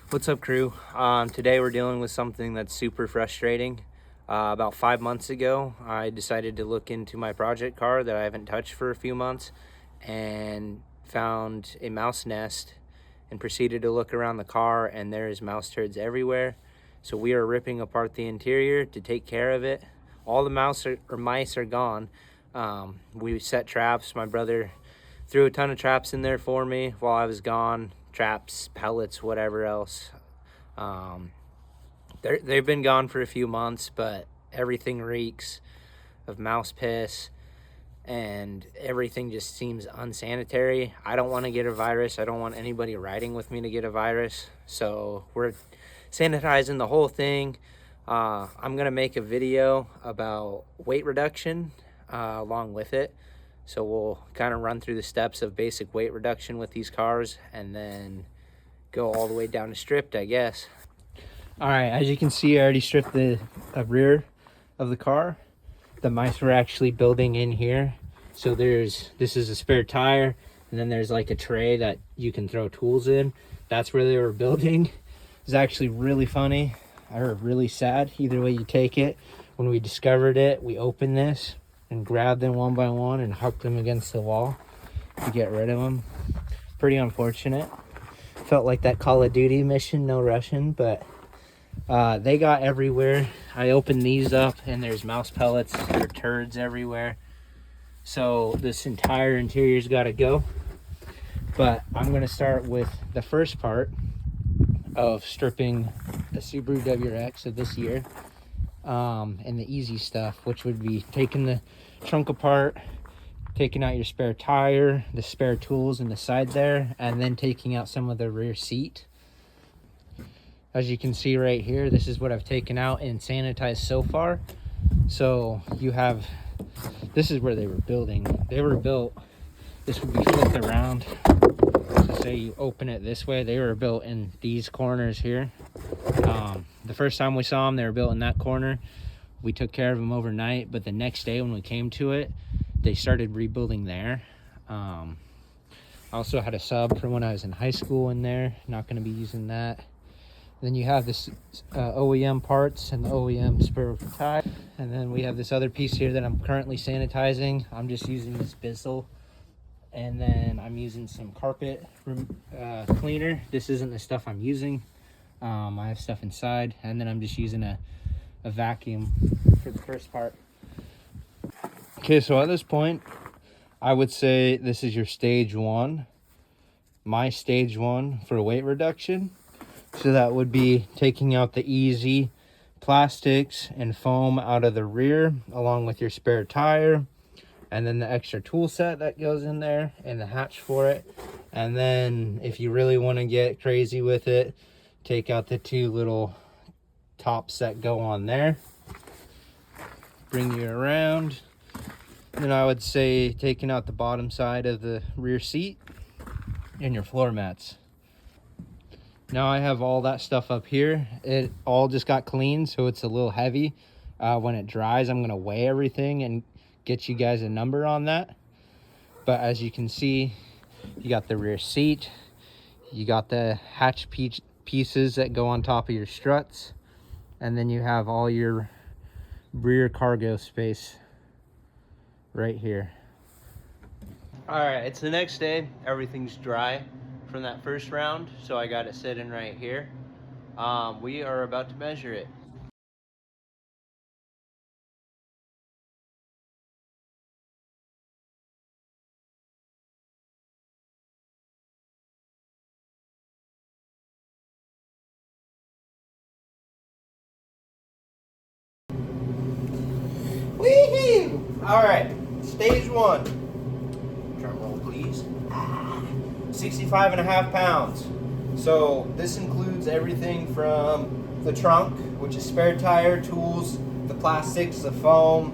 What's up, crew? Today we're dealing with something that's super frustrating. About 5 months ago, I decided to look into my project car that I haven't touched for a few months and found a mouse nest and proceeded to look around the car, and there is mouse turds everywhere. So we are ripping apart the interior to take care of it. All the mice are gone. We set traps. My brother threw a ton of traps in there for me while I was gone. Traps, pellets, whatever else. They've been gone for a few months, but everything reeks of mouse piss and everything just seems unsanitary. I don't want to get a virus. I don't want anybody riding with me to get a virus. So we're sanitizing the whole thing. I'm going to make a video about weight reduction along with it. So we'll kind of run through the steps of basic weight reduction with these cars and then go all the way down to stripped, I guess. All right, as you can see, I already stripped the rear of the car. The mice were actually building in here. So this is a spare tire, and then there's like a tray that you can throw tools in. That's where they were building. It's actually really funny, or really sad, either way you take it. When we discovered it, we opened this and grabbed them one by one and hucked them against the wall to get rid of them. Pretty unfortunate. Felt like that Call of Duty mission, no Russian, but they got everywhere. I opened these up and there's mouse pellets or turds everywhere. So this entire interior's got to go. But I'm going to start with the first part of stripping the Subaru WRX of this year. And the easy stuff, which would be taking the trunk apart, taking out your spare tire, the spare tools in the side there, and then taking out some of the rear seat. As you can see right here, this is what I've taken out and sanitized so far. So you have, this is where they were building. They were built, this would be flipped around. So say you open it this way, they were built in these corners here. The first time we saw them, they were built in that corner. We took care of them overnight, but the next day when we came to it, they started rebuilding there. I also had a sub from when I was in high school in there. Not going to be using that. Then you have this OEM parts and the OEM spare tire. And then we have this other piece here that I'm currently sanitizing. I'm just using this Bissell. And then I'm using some carpet cleaner. This isn't the stuff I'm using. I have stuff inside, and then I'm just using a vacuum for the first part. Okay, so at this point, I would say this is your stage one. My stage one for weight reduction. So that would be taking out the easy plastics and foam out of the rear, along with your spare tire, and then the extra tool set that goes in there, and the hatch for it. And then if you really want to get crazy with it, take out the two little tops that go on there. Bring you around. Then I would say taking out the bottom side of the rear seat and your floor mats. Now I have all that stuff up here. It all just got cleaned, so it's a little heavy. When it dries, I'm going to weigh everything and get you guys a number on that. But as you can see, you got the rear seat. You got the hatch pieces that go on top of your struts, and then you have all your rear cargo space right here. All right, it's the next day. Everything's dry from that first round, so I got it sitting right here. We are about to measure it. Wee-hoo! All right, stage one. Drum roll, please. 65.5 pounds. So this includes everything from the trunk, which is spare tire, tools, the plastics, the foam,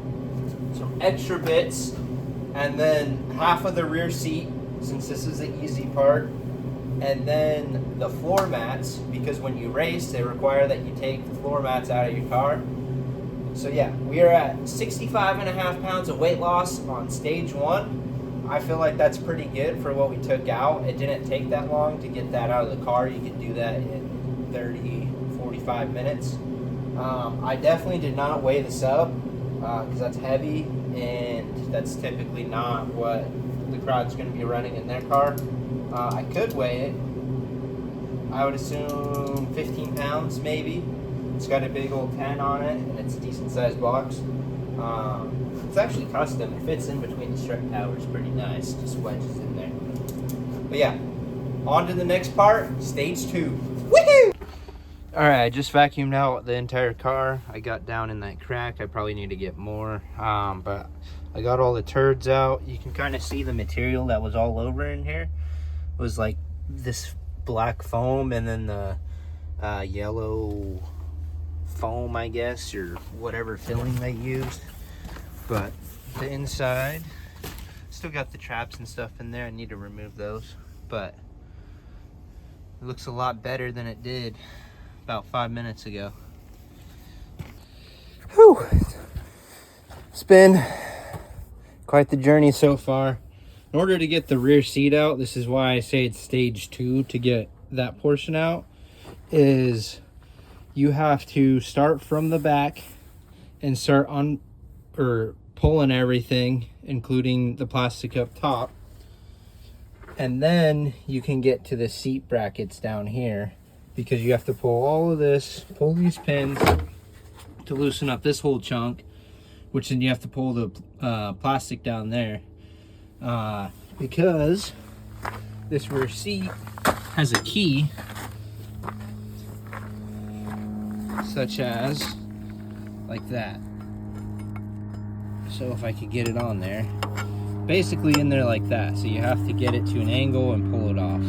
some extra bits, and then half of the rear seat, since this is the easy part, and then the floor mats, because when you race, they require that you take the floor mats out of your car. So yeah, we are at 65.5 pounds of weight loss on stage one. I feel like that's pretty good for what we took out. It didn't take that long to get that out of the car. You could do that in 30, 45 minutes. I definitely did not weigh the sub because that's heavy and that's typically not what the crowd's going to be running in their car. I could weigh it. I would assume 15 pounds maybe. It's got a big old 10 on it and it's a decent sized box. It's actually custom. It fits in between the strut towers pretty nice. Just wedges in there. But yeah, on to the next part, stage 2. Woohoo! Alright, I just vacuumed out the entire car. I got down in that crack. I probably need to get more. But I got all the turds out. You can kind of see the material that was all over in here. It was like this black foam and then the yellow foam, I guess, or whatever filling they used. But the inside, still got the traps and stuff in there. I need to remove those. But it looks a lot better than it did about 5 minutes ago. Whew. It's been quite the journey so far. In order to get the rear seat out, this is why I say it's stage 2 to get that portion out, is you have to start from the back and start on or pulling everything, including the plastic up top. And then you can get to the seat brackets down here, because you have to pull all of this, pull these pins to loosen up this whole chunk, which then you have to pull the plastic down there, because this rear seat has a key, such as like that. So if I could get it on there, basically in there like that. So you have to get it to an angle and pull it off.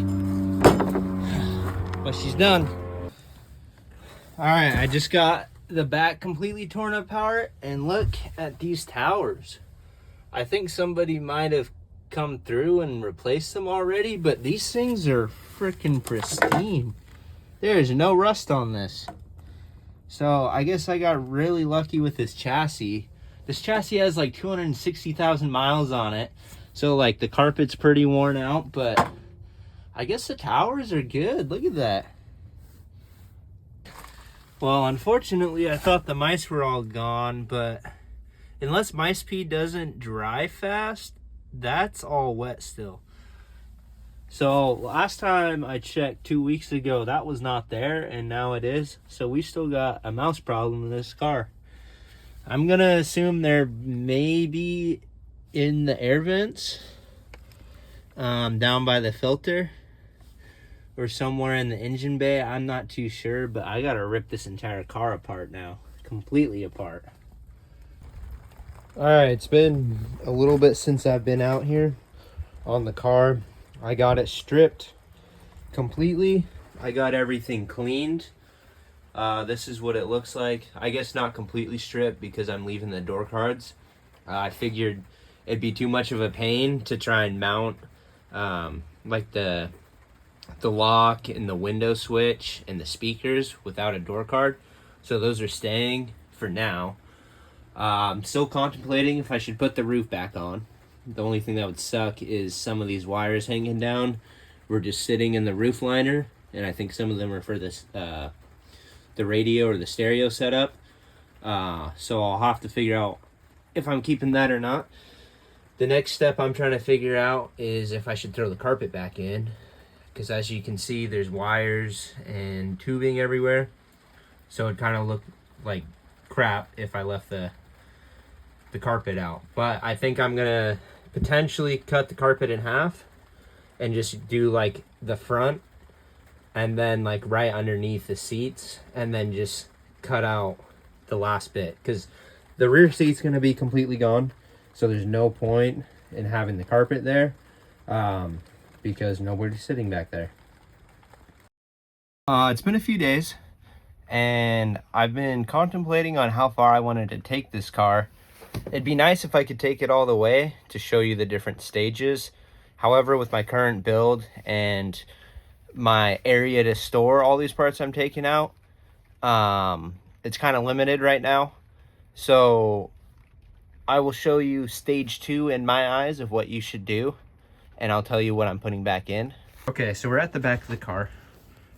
But she's done. All right, I just got the back completely torn apart, and look at these towers. I think somebody might have come through and replaced them already, but these things are freaking pristine. There's no rust on this. So I guess I got really lucky with this chassis. This chassis has like 260,000 miles on it. So like the carpet's pretty worn out, but I guess the towers are good. Look at that. Well, unfortunately, I thought the mice were all gone, but unless mice pee doesn't dry fast, that's all wet still. So last time I checked 2 weeks ago, that was not there, and now it is. So we still got a mouse problem in this car. I'm gonna assume they're maybe in the air vents, down by the filter, or somewhere in the engine bay. I'm not too sure, but I gotta rip this entire car apart now, completely apart. All right, it's been a little bit since I've been out here on the car. I got it stripped completely. I got everything cleaned. This is what it looks like. I guess not completely stripped because I'm leaving the door cards. I figured it'd be too much of a pain to try and mount like the lock and the window switch and the speakers without a door card. So those are staying for now. I'm still contemplating if I should put the roof back on. The only thing that would suck is some of these wires hanging down were just sitting in the roof liner, and I think some of them are for this the radio or the stereo setup. So I'll have to figure out if I'm keeping that or not. The next step I'm trying to figure out is if I should throw the carpet back in, because as you can see, there's wires and tubing everywhere. So it kind of looked like crap if I left the carpet out. But I think I'm gonna potentially cut the carpet in half and just do like the front and then like right underneath the seats, and then just cut out the last bit, because the rear seat's gonna be completely gone, so there's no point in having the carpet there, because nobody's sitting back there. It's been a few days, and I've been contemplating on how far I wanted to take this car. It'd be nice if I could take it all the way to show you the different stages. However, with my current build and my area to store all these parts I'm taking out, it's kind of limited right now. So I will show you stage 2 in my eyes of what you should do, and I'll tell you what I'm putting back in. Okay, so we're at the back of the car.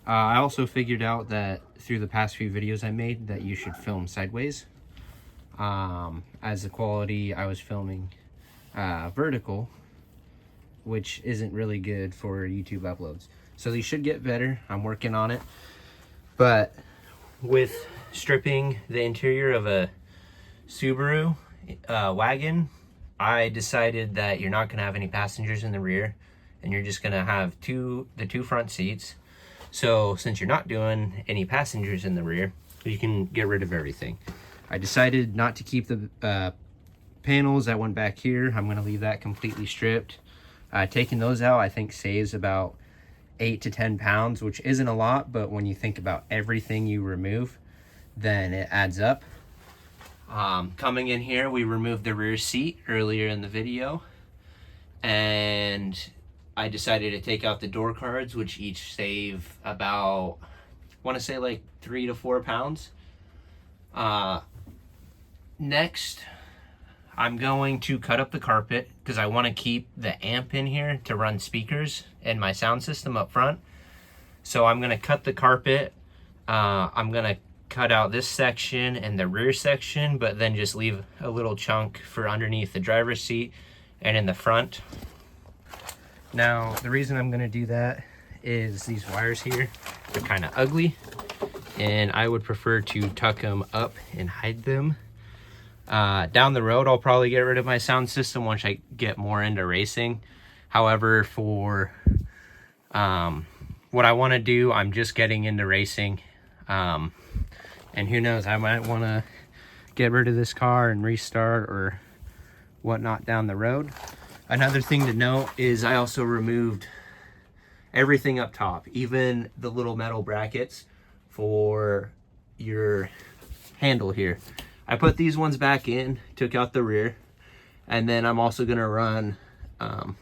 I also figured out that through the past few videos I made that you should film sideways. As the quality I was filming vertical, which isn't really good for YouTube uploads. So these should get better. I'm working on it. But with stripping the interior of a Subaru wagon, I decided that you're not going to have any passengers in the rear, and you're just going to have the two front seats. So since you're not doing any passengers in the rear, you can get rid of everything. I decided not to keep the panels that went back here. I'm going to leave that completely stripped. Taking those out, I think, saves about 8 to 10 pounds, which isn't a lot, but when you think about everything you remove, then it adds up. Coming in here, we removed the rear seat earlier in the video, and I decided to take out the door cards, which each save about, I want to say like 3 to 4 pounds. Next, I'm going to cut up the carpet because I want to keep the amp in here to run speakers and my sound system up front. So I'm going to cut the carpet. I'm going to cut out this section and the rear section, but then just leave a little chunk for underneath the driver's seat and in the front. Now, the reason I'm going to do that is these wires here are kind of ugly, and I would prefer to tuck them up and hide them. Down the road, I'll probably get rid of my sound system once I get more into racing. However, for what I want to do, I'm just getting into racing. And who knows, I might want to get rid of this car and restart or whatnot down the road. Another thing to note is I also removed everything up top, even the little metal brackets for your handle here. I put these ones back in, took out the rear, and then I'm also going to run, I'm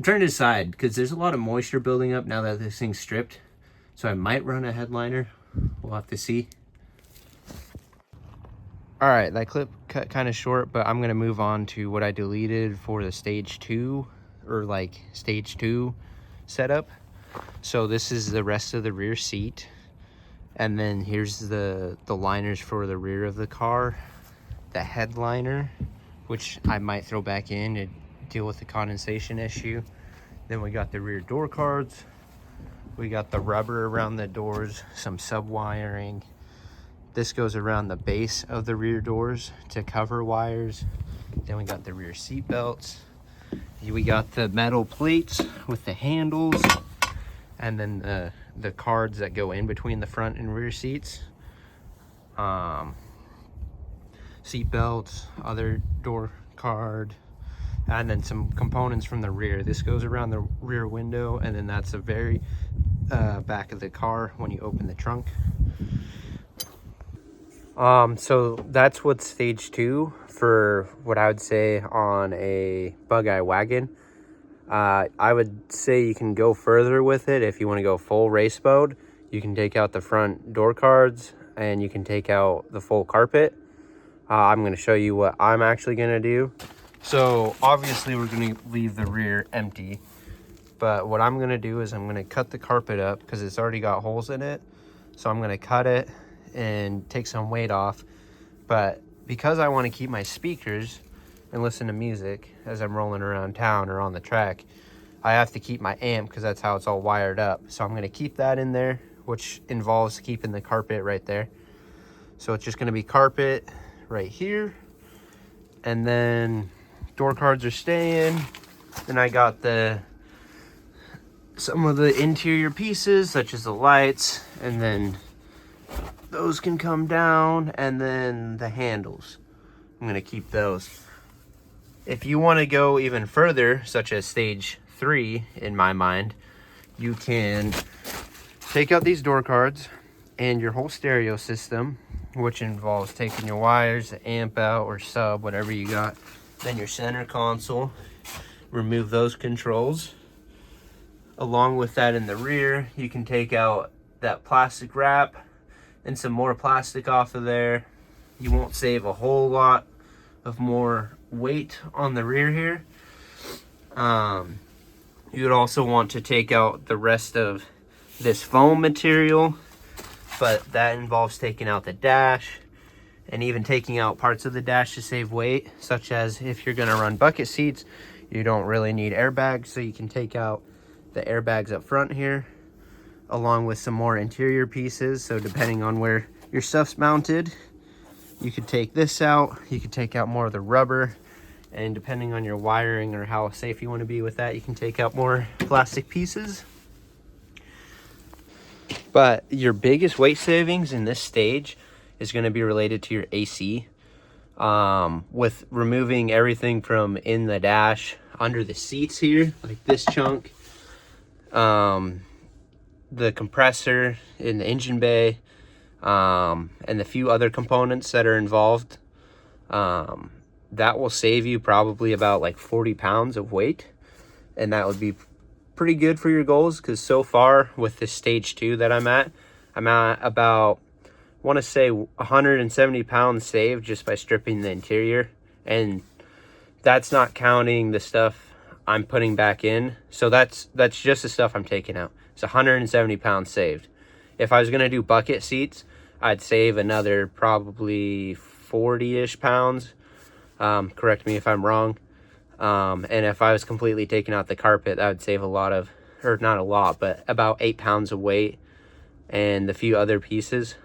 trying to decide because there's a lot of moisture building up now that this thing's stripped. So I might run a headliner. We'll have to see. All right, that clip cut kind of short, but I'm going to move on to what I deleted for the stage 2 or like stage 2 setup. So this is the rest of the rear seat. And then here's the liners for the rear of the car, the headliner, which I might throw back in to deal with the condensation issue. Then we got the rear door cards. We got the rubber around the doors, some sub wiring. This goes around the base of the rear doors to cover wires. Then we got the rear seat belts. We got the metal plates with the handles, and then the cards that go in between the front and rear seats. Seat belts, other door card, and then some components from the rear. This goes around the rear window, and then that's the very back of the car when you open the trunk. So that's what's stage 2 for what I would say on a bug-eye wagon. I would say you can go further with it if you want to go full race mode. You can take out the front door cards and you can take out the full carpet. I'm going to show you what I'm actually going to do. So obviously we're going to leave the rear empty, but what I'm going to do is I'm going to cut the carpet up because it's already got holes in it. So I'm going to cut it and take some weight off. But because I want to keep my speakers and listen to music as I'm rolling around town or on the track, I have to keep my amp because that's how it's all wired up. So I'm going to keep that in there, which involves keeping the carpet right there. So it's just going to be carpet right here, and then door cards are staying. Then I got some of the interior pieces such as the lights, and then those can come down, and then the handles, I'm going to keep those. If you want to go even further, such as stage 3 in my mind, you can take out these door cards and your whole stereo system, which involves taking your wires, the amp out or sub, whatever you got. Then your center console, remove those controls. Along with that, in the rear, you can take out that plastic wrap and some more plastic off of there. You won't save a whole lot of more weight on the rear here. You would also want to take out the rest of this foam material, but that involves taking out the dash and even taking out parts of the dash to save weight, such as if you're gonna run bucket seats, you don't really need airbags, so you can take out the airbags up front here, along with some more interior pieces. So depending on where your stuff's mounted, you could take this out, you could take out more of the rubber, and depending on your wiring or how safe you want to be with that, you can take out more plastic pieces. But your biggest weight savings in this stage is going to be related to your AC. With removing everything from in the dash, under the seats here, like this chunk, the compressor in the engine bay, and the few other components that are involved, that will save you probably about like 40 pounds of weight, and that would be pretty good for your goals. Because so far with this stage 2 that I'm at about, I want to say 170 pounds saved just by stripping the interior, and that's not counting the stuff I'm putting back in. So that's just the stuff I'm taking out. It's 170 pounds saved. If I was going to do bucket seats, I'd save another probably 40-ish pounds. Correct me if I'm wrong. And if I was completely taking out the carpet, that would save a lot of, or not a lot, but about 8 pounds of weight and the few other pieces.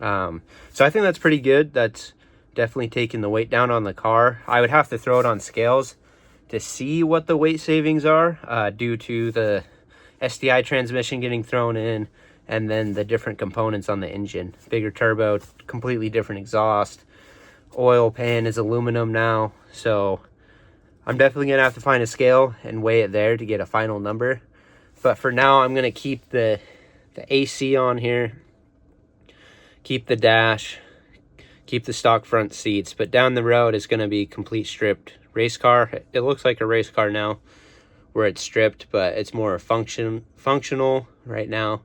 So I think that's pretty good. That's definitely taking the weight down on the car. I would have to throw it on scales to see what the weight savings are, due to the SDI transmission getting thrown in, and then the different components on the engine. Bigger turbo, completely different exhaust. Oil pan is aluminum now, so I'm definitely gonna have to find a scale and weigh it there to get a final number. But for now, I'm gonna keep the AC on here, keep the dash, keep the stock front seats, but down the road it's gonna be complete stripped race car. It looks like a race car now where it's stripped, but it's more functional right now.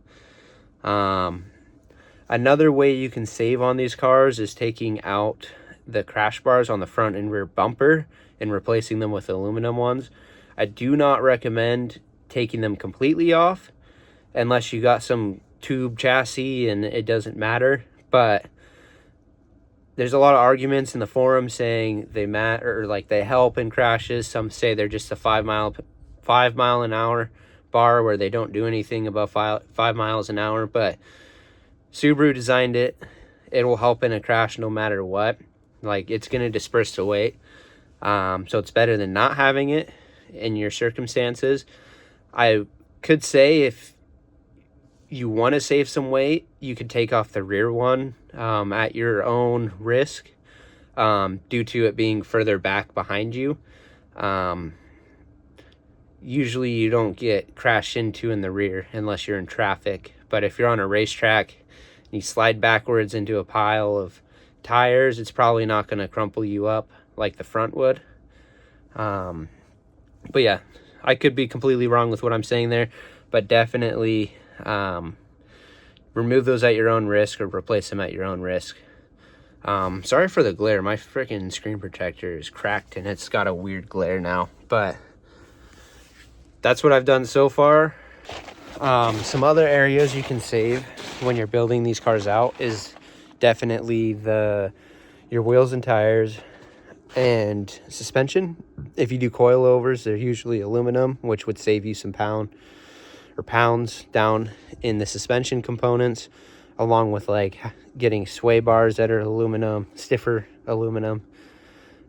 Another way you can save on these cars is taking out the crash bars on the front and rear bumper and replacing them with aluminum ones. I do not recommend taking them completely off unless you got some tube chassis and it doesn't matter. But there's a lot of arguments in the forum saying they matter, or like they help in crashes. Some say they're just a 5 mile an hour bar where they don't do anything above 5 miles an hour. But Subaru designed it. It will help in a crash no matter what. Like, it's going to disperse the weight. So it's better than not having it in your circumstances. I could say if you want to save some weight, you could take off the rear one at your own risk, due to it being further back behind you. Usually you don't get crashed into in the rear unless you're in traffic. But if you're on a racetrack and you slide backwards into a pile of tires, it's probably not going to crumple you up like the front would. But yeah, I could be completely wrong with what I'm saying there, but definitely remove those at your own risk or replace them at your own risk. Sorry for the glare. My freaking screen protector is cracked and it's got a weird glare now, but that's what I've done so far. Some other areas you can save when you're building these cars out is definitely your wheels and tires and suspension. If you do coilovers, they're usually aluminum, which would save you some pounds down in the suspension components, along with like getting sway bars that are aluminum, stiffer aluminum,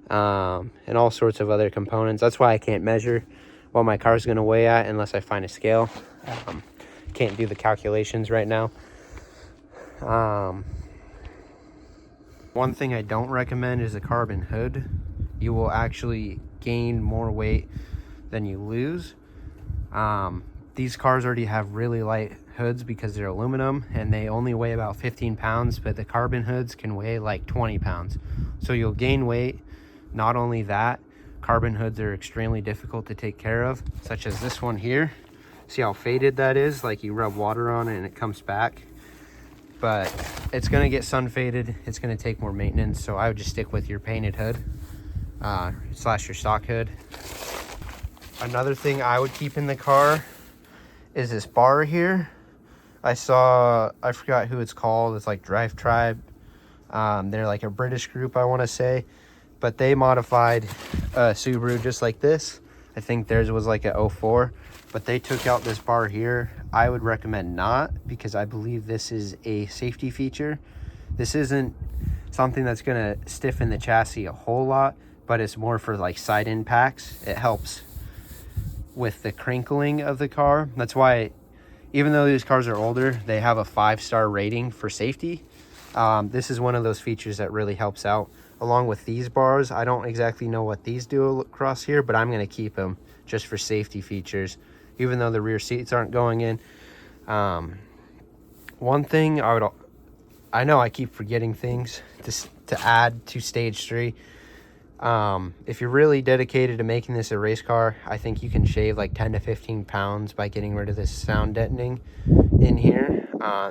and all sorts of other components. That's why I can't measure what my car's going to weigh at unless I find a scale. Can't do the calculations right now. One thing I don't recommend is a carbon hood. You will actually gain more weight than you lose. These cars already have really light hoods because they're aluminum and they only weigh about 15 pounds, but the carbon hoods can weigh like 20 pounds. So you'll gain weight. Not only that, carbon hoods are extremely difficult to take care of, such as this one here. See how faded that is? Like you rub water on it and it comes back. But it's gonna get sun faded. It's gonna take more maintenance. So I would just stick with your painted hood, slash your stock hood. Another thing I would keep in the car is this bar here. I saw, I forgot who it's called. It's like Drive Tribe. They're like a British group, I want to say. But they modified a Subaru just like this. I think theirs was like a 04. But they took out this bar here. I would recommend not, because I believe this is a safety feature. This isn't something that's going to stiffen the chassis a whole lot, but it's more for like side impacts. It helps with the crinkling of the car. That's why, even though these cars are older, they have a 5-star rating for safety. This is one of those features that really helps out. Along with these bars, I don't exactly know what these do across here, but I'm going to keep them just for safety features, even though the rear seats aren't going in. One thing I know I keep forgetting things to add to stage 3. If you're really dedicated to making this a race car, I think you can shave like 10 to 15 pounds by getting rid of this sound deadening in here.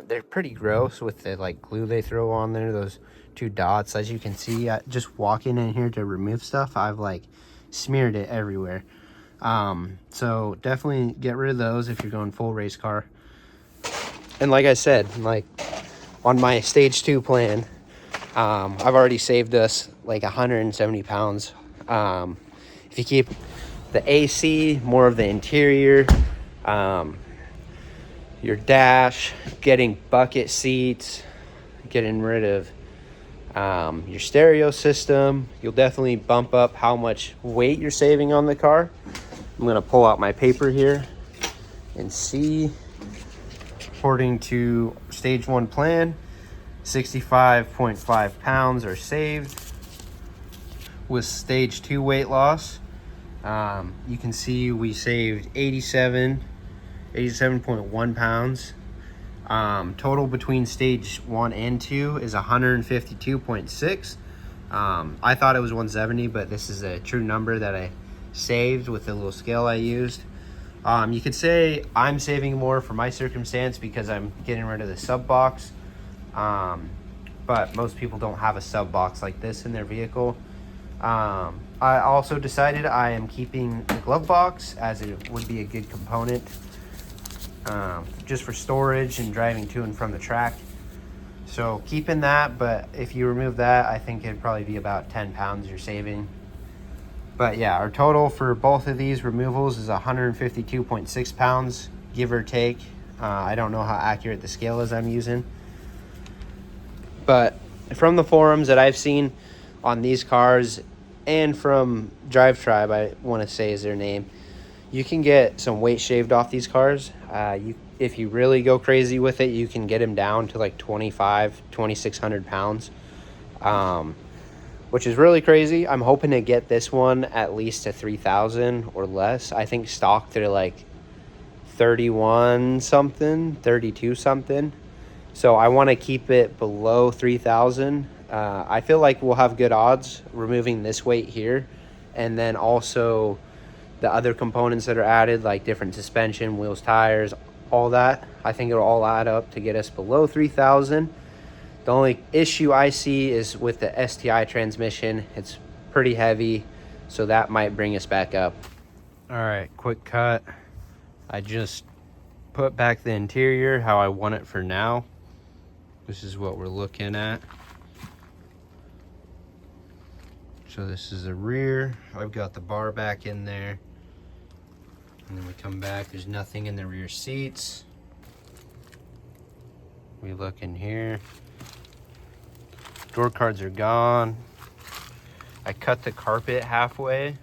They're pretty gross with the like glue they throw on there, those 2 dots. As you can see, just walking in here to remove stuff, I've like smeared it everywhere. So definitely get rid of those if you're going full race car. And like I said, like on my stage 2 plan, I've already saved us like 170 pounds. If you keep the AC, more of the interior, your dash, getting bucket seats, getting rid of your stereo system, you'll definitely bump up how much weight you're saving on the car. I'm going to pull out my paper here and see. According to stage 1 plan, 65.5 pounds are saved. With stage 2 weight loss, you can see we saved 87.1 pounds. Total between stage 1 and 2 is 152.6. I thought it was 170, but this is a true number that I saved with the little scale I used. You could say I'm saving more for my circumstance because I'm getting rid of the sub box. But most people don't have a sub box like this in their vehicle. I also decided I am keeping the glove box, as it would be a good component just for storage and driving to and from the track. So keeping that, but if you remove that, I think it'd probably be about 10 pounds you're saving. But yeah, our total for both of these removals is 152.6 pounds, give or take. I don't know how accurate the scale is I'm using. But from the forums that I've seen on these cars, and from Drive Tribe, I want to say is their name, you can get some weight shaved off these cars. If you really go crazy with it, you can get them down to like 2,600 pounds. Which is really crazy. I'm hoping to get this one at least to 3,000 or less. I think stock they're like 31 something, 32 something. So I want to keep it below 3,000. I feel like we'll have good odds removing this weight here, and then also the other components that are added, like different suspension, wheels, tires, all that. I think it'll all add up to get us below 3,000. The only issue I see is with the STI transmission. It's pretty heavy, so that might bring us back up. All right, quick cut. I just put back the interior how I want it for now. This is what we're looking at. So this is the rear. I've got the bar back in there. And then we come back, there's nothing in the rear seats. We look in here. Door cards are gone. I cut the carpet halfway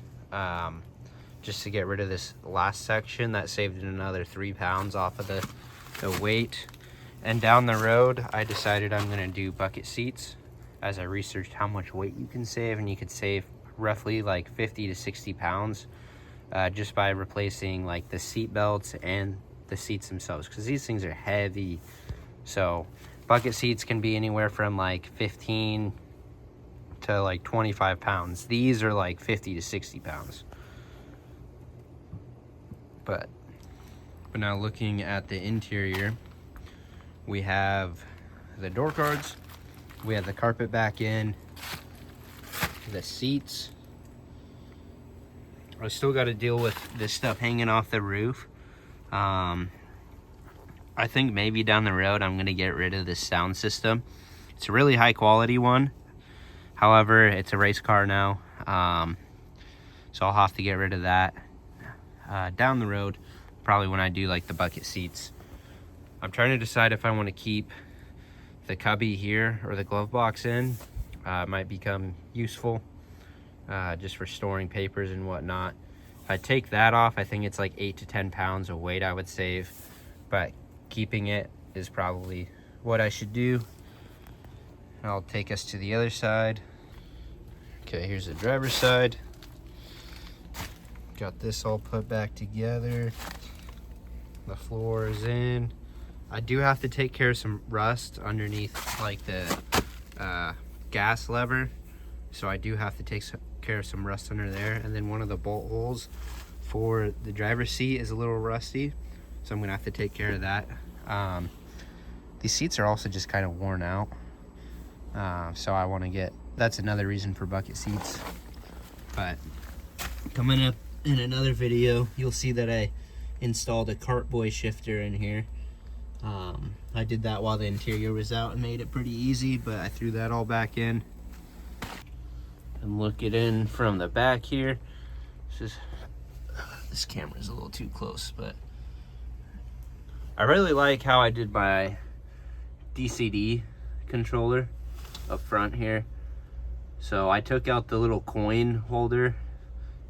just to get rid of this last section. That saved another 3 pounds off of the weight. And down the road, I decided I'm gonna do bucket seats, as I researched how much weight you can save, and you could save roughly like 50 to 60 pounds just by replacing like the seat belts and the seats themselves, because these things are heavy. So bucket seats can be anywhere from like 15 to like 25 pounds. These are like 50 to 60 pounds. But now looking at the interior, we have the door cards, we have the carpet back in, the seats. I still got to deal with this stuff hanging off the roof. I think maybe down the road I'm gonna get rid of this sound system. It's a really high quality one. However, it's a race car now, so I'll have to get rid of that down the road, probably when I do like the bucket seats. I'm trying to decide if I want to keep the cubby here or the glove box in. It might become useful just for storing papers and whatnot. If I take that off, I think it's like 8 to 10 pounds of weight I would save, but keeping it is probably what I should do. I'll take us to the other side. Okay, here's the driver's side. Got this all put back together. The floor is in. I do have to take care of some rust underneath like the gas lever. So I do have to take care of some rust under there. And then one of the bolt holes for the driver's seat is a little rusty. So I'm gonna have to take care of that. These seats are also just kind of worn out. So I wanna get, that's another reason for bucket seats. But coming up in another video, you'll see that I installed a cartboy shifter in here. I did that while the interior was out and made it pretty easy, but I threw that all back in. And look it in from the back here. This camera's a little too close, but I really like how I did my DCD controller up front here. So I took out the little coin holder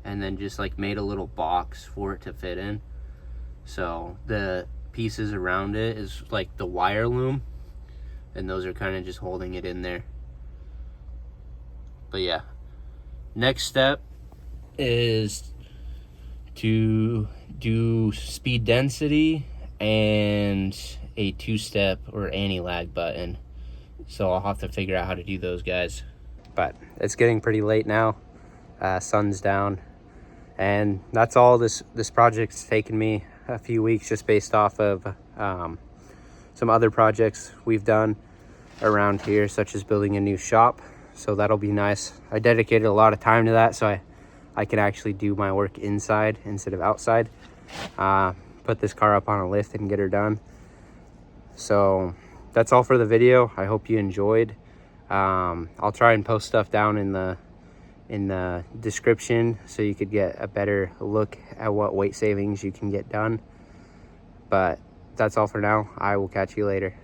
and then just like made a little box for it to fit in. So the pieces around it is like the wire loom, and those are kind of just holding it in there. But yeah, next step is to do speed density and a 2-step or anti-lag button. So I'll have to figure out how to do those guys. But it's getting pretty late now. Sun's down, and that's all this project's taken me a few weeks, just based off of some other projects we've done around here, such as building a new shop. So that'll be nice. I dedicated a lot of time to that, so I can actually do my work inside instead of outside. Put this car up on a lift and get her done. So that's all for the video. I hope you enjoyed. I'll try and post stuff down in the description so you could get a better look at what weight savings you can get done. But that's all for now. I will catch you later.